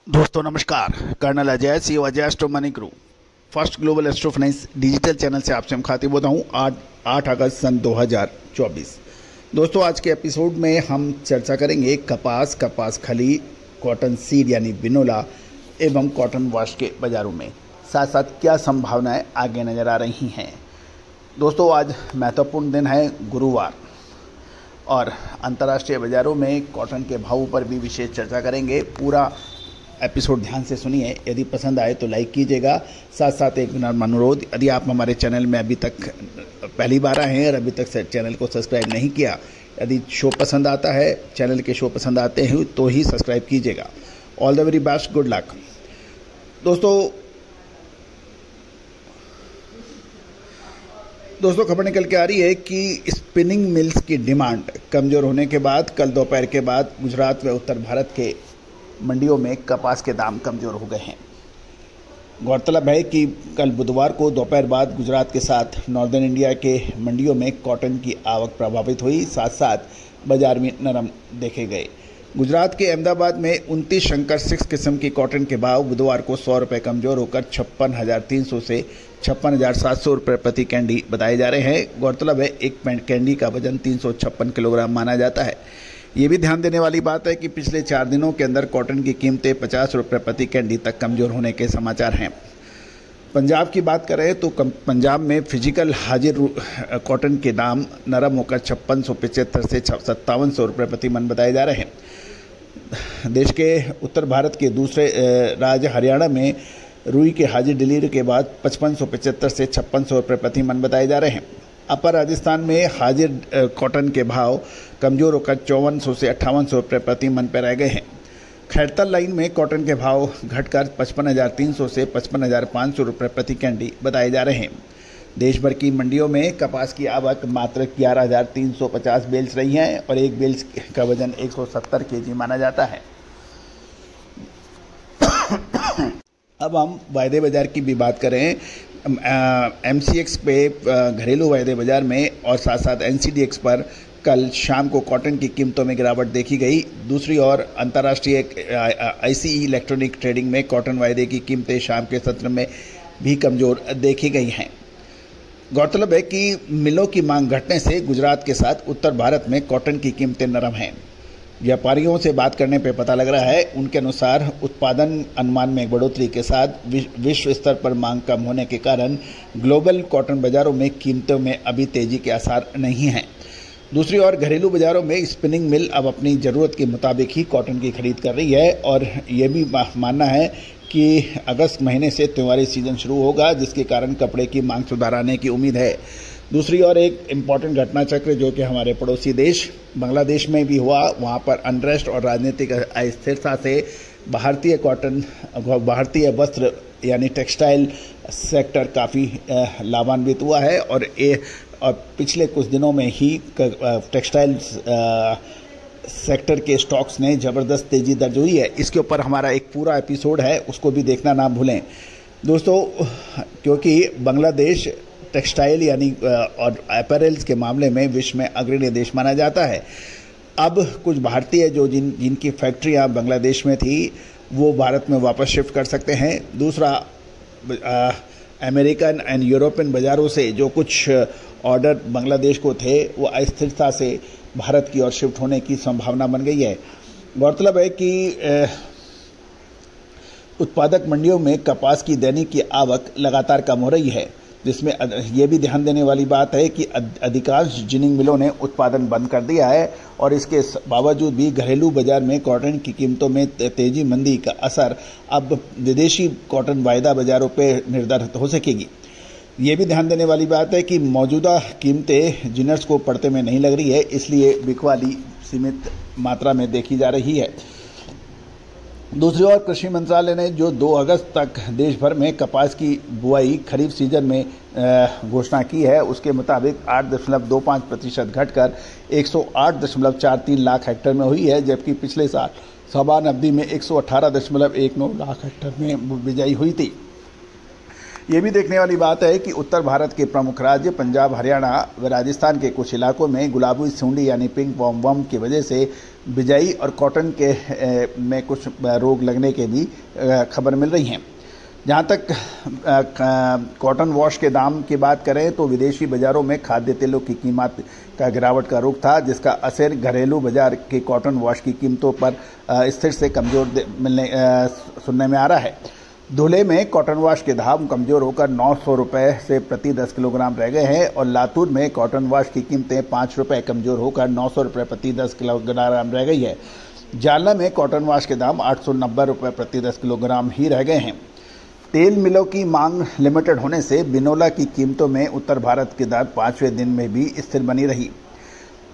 दोस्तों नमस्कार। कर्नल अजय सी Ajay astro money गुरु first global astro finance digital channel से आपसे हम खातिब होता हूँ। आज 8 अगस्त सन 2024। दोस्तों आज के एपिसोड में हम चर्चा करेंगे कपास खली, कॉटन सीड यानी बिनोला एवं कॉटन वॉश के बाज़ारों में, साथ साथ क्या संभावनाएं आगे नज़र आ रही हैं। दोस्तों आज महत्वपूर्ण दिन है गुरुवार, और अंतर्राष्ट्रीय बाज़ारों में कॉटन के भावों पर भी विशेष चर्चा करेंगे। पूरा एपिसोड ध्यान से सुनिए। यदि पसंद आए तो लाइक कीजिएगा। साथ साथ एक अनुरोध, यदि आप हमारे चैनल में अभी तक पहली बार आए हैं और अभी तक चैनल को सब्सक्राइब नहीं किया, यदि शो पसंद आता है, चैनल के शो पसंद आते हैं तो ही सब्सक्राइब कीजिएगा। All the very best, good luck. दोस्तों खबर निकल के आ रही है कि स्पिनिंग मिल्स की डिमांड कमज़ोर होने के बाद कल दोपहर के बाद गुजरात व उत्तर भारत के मंडियों में कपास के दाम कमज़ोर हो गए हैं। गौरतलब है कि कल बुधवार को दोपहर बाद गुजरात के साथ नॉर्दर्न इंडिया के मंडियों में कॉटन की आवक प्रभावित हुई, साथ साथ बाजार में नरम देखे गए। गुजरात के अहमदाबाद में 29 शंकर 6 किस्म की कॉटन के भाव बुधवार को 100 रुपये कमज़ोर होकर 56,300 से 56,700 रुपये प्रति कैंडी बताए जा रहे हैं। गौरतलब है एक कैंडी का वजन 356 किलोग्राम माना जाता है। ये भी ध्यान देने वाली बात है कि पिछले 4 दिनों के अंदर कॉटन की कीमतें 50 रुपये प्रति कैंडी तक कमज़ोर होने के समाचार हैं। पंजाब की बात करें तो पंजाब में फिजिकल हाजिर कॉटन के दाम नरम होकर 5675 से 5700 रुपये प्रति मन बताए जा रहे हैं। देश के उत्तर भारत के दूसरे राज्य हरियाणा में रुई के हाजिर डिलीवरी के बाद 5575 से 5600 रुपये प्रति मन बताए जा रहे हैं। अपर राजस्थान में हाजिर कॉटन के भाव कमज़ोर होकर 5400 से 5800 रुपये प्रति मन पर रह गए हैं। खैरतल लाइन में कॉटन के भाव घटकर 55,300 से 55,500 रुपये प्रति कैंडी बताए जा रहे हैं। देश भर की मंडियों में कपास की आवक मात्र 11,350 बेल्स रही हैं और एक बेल्स का वजन 170 केजी माना जाता है। अब हम वायदे बाजार की भी बात करें। MCX पे घरेलू वायदे बाजार में और साथ साथ NCDX पर कल शाम को कॉटन की कीमतों में गिरावट देखी गई। दूसरी ओर अंतर्राष्ट्रीय ICE इलेक्ट्रॉनिक ट्रेडिंग में कॉटन वायदे की कीमतें शाम के सत्र में भी कमज़ोर देखी गई हैं। गौरतलब है कि मिलों की मांग घटने से गुजरात के साथ उत्तर भारत में कॉटन की कीमतें नरम हैं। व्यापारियों से बात करने पर पता लग रहा है, उनके अनुसार उत्पादन अनुमान में बढ़ोतरी के साथ विश्व स्तर पर मांग कम होने के कारण ग्लोबल कॉटन बाज़ारों में कीमतों में अभी तेज़ी के आसार नहीं हैं। दूसरी ओर घरेलू बाज़ारों में स्पिनिंग मिल अब अपनी ज़रूरत के मुताबिक ही कॉटन की खरीद कर रही है, और ये भी मानना है कि अगस्त महीने से त्योहारी सीजन शुरू होगा, जिसके कारण कपड़े की मांग सुधार आने की उम्मीद है। दूसरी ओर एक इम्पॉर्टेंट घटना चक्र जो कि हमारे पड़ोसी देश बांग्लादेश में भी हुआ, वहाँ पर अनरेस्ट और राजनीतिक अस्थिरता से भारतीय वस्त्र यानी टेक्सटाइल सेक्टर काफ़ी लाभान्वित हुआ है, और पिछले कुछ दिनों में ही टेक्सटाइल सेक्टर के स्टॉक्स ने ज़बरदस्त तेज़ी दर्ज हुई है। इसके ऊपर हमारा एक पूरा एपिसोड है, उसको भी देखना ना भूलें दोस्तों, क्योंकि बांग्लादेश टेक्सटाइल यानी और अपैरल्स के मामले में विश्व में अग्रणी देश माना जाता है। अब कुछ भारतीय जो जिनकी फैक्ट्रियां बांग्लादेश में थी वो भारत में वापस शिफ्ट कर सकते हैं। दूसरा, अमेरिकन एंड यूरोपियन बाज़ारों से जो कुछ ऑर्डर बांग्लादेश को थे वो अस्थिरता से भारत की ओर शिफ्ट होने की संभावना बन गई है। गौरतलब है कि उत्पादक मंडियों में कपास की दैनिक की आवक लगातार कम हो रही है, जिसमें यह भी ध्यान देने वाली बात है कि अधिकांश जिनिंग मिलों ने उत्पादन बंद कर दिया है, और इसके बावजूद भी घरेलू बाजार में कॉटन की कीमतों में तेजी मंदी का असर अब विदेशी कॉटन वायदा बाजारों पर निर्धारित हो सकेगी। ये भी ध्यान देने वाली बात है कि मौजूदा कीमतें जिनर्स को पड़ते में नहीं लग रही है, इसलिए बिकवाली सीमित मात्रा में देखी जा रही है। दूसरी ओर कृषि मंत्रालय ने जो 2 अगस्त तक देश भर में कपास की बुआई खरीफ सीजन में घोषणा की है, उसके मुताबिक 8.25% घटकर 108.43 लाख हेक्टेयर में हुई है, जबकि पिछले साल समान अवधि में 118.19 लाख हेक्टेयर में बिजाई हुई थी। ये भी देखने वाली बात है कि उत्तर भारत के प्रमुख राज्य पंजाब, हरियाणा व राजस्थान के कुछ इलाकों में गुलाबी सुंडी यानी पिंक वॉर्म की वजह से बिजाई और कॉटन के में कुछ रोग लगने के भी खबर मिल रही हैं। जहाँ तक कॉटन वॉश के दाम की बात करें तो विदेशी बाजारों में खाद्य तेलों की कीमत का गिरावट का रुख था, जिसका असर घरेलू बाजार के कॉटन वॉश की कीमतों पर स्थिर से कमजोर सुनने में आ रहा है। धुले में कॉटन वॉश के दाम कमजोर होकर 900 रुपये से प्रति 10 किलोग्राम रह गए हैं और लातूर में कॉटन वॉश की कीमतें 5 रुपये कमजोर होकर 900 रुपये प्रति 10 किलोग्राम रह गई है। जालना में कॉटन वॉश के दाम 890 रुपये प्रति 10 किलोग्राम ही रह गए हैं। तेल मिलों की मांग लिमिटेड होने से बिनोला की कीमतों में उत्तर भारत की दर 5वें दिन में भी स्थिर बनी रही।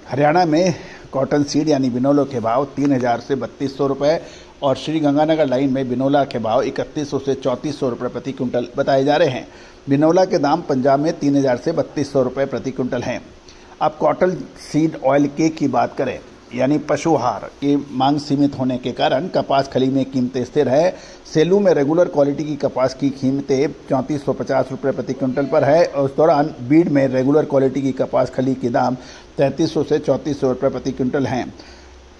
हरियाणा में कॉटन सीड यानी बिनोला के भाव 3000 से 3200 रुपये और श्री गंगानगर लाइन में बिनोला के भाव 3100 से 3400 रुपये प्रति क्विंटल बताए जा रहे हैं। बिनोला के दाम पंजाब में 3000 से 3200 रुपये प्रति क्विंटल हैं। अब कॉटन सीड ऑयल केक की बात करें यानी पशुहार की मांग सीमित होने के कारण कपास खली में कीमतें स्थिर है। सेलू में रेगुलर क्वालिटी की कपास की कीमतें 3450 रुपये प्रति क्विंटल पर है और उस दौरान बीड में रेगुलर क्वालिटी की कपास खली के दाम 3300 से 3400 रुपये प्रति क्विंटल हैं।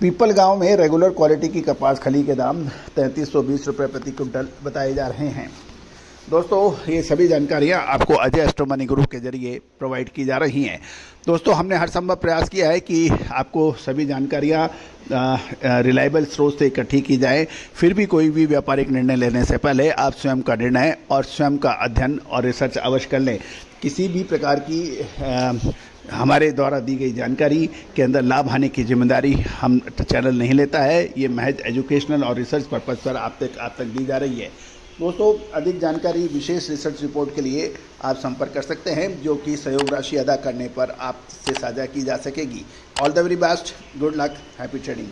पीपल गांव में रेगुलर क्वालिटी की कपास खली के दाम 3320 रुपये प्रति क्विंटल बताए जा रहे हैं। दोस्तों, ये सभी जानकारियां आपको अजय एस्ट्रो मनी ग्रुप के जरिए प्रोवाइड की जा रही हैं। दोस्तों, हमने हर संभव प्रयास किया है कि आपको सभी जानकारियां रिलायबल स्रोत से इकट्ठी की जाए। फिर भी कोई भी व्यापारिक निर्णय लेने से पहले आप स्वयं का निर्णय और स्वयं का अध्ययन और रिसर्च अवश्य कर लें। किसी भी प्रकार की हमारे द्वारा दी गई जानकारी के अंदर लाभ हानि की जिम्मेदारी हम चैनल नहीं लेता है। ये महज एजुकेशनल और रिसर्च पर्पज़ पर आप तक दी जा रही है। दोस्तों, अधिक जानकारी विशेष रिसर्च रिपोर्ट के लिए आप संपर्क कर सकते हैं, जो कि सहयोग राशि अदा करने पर आपसे साझा की जा सकेगी। All the very best, good luck, happy trading.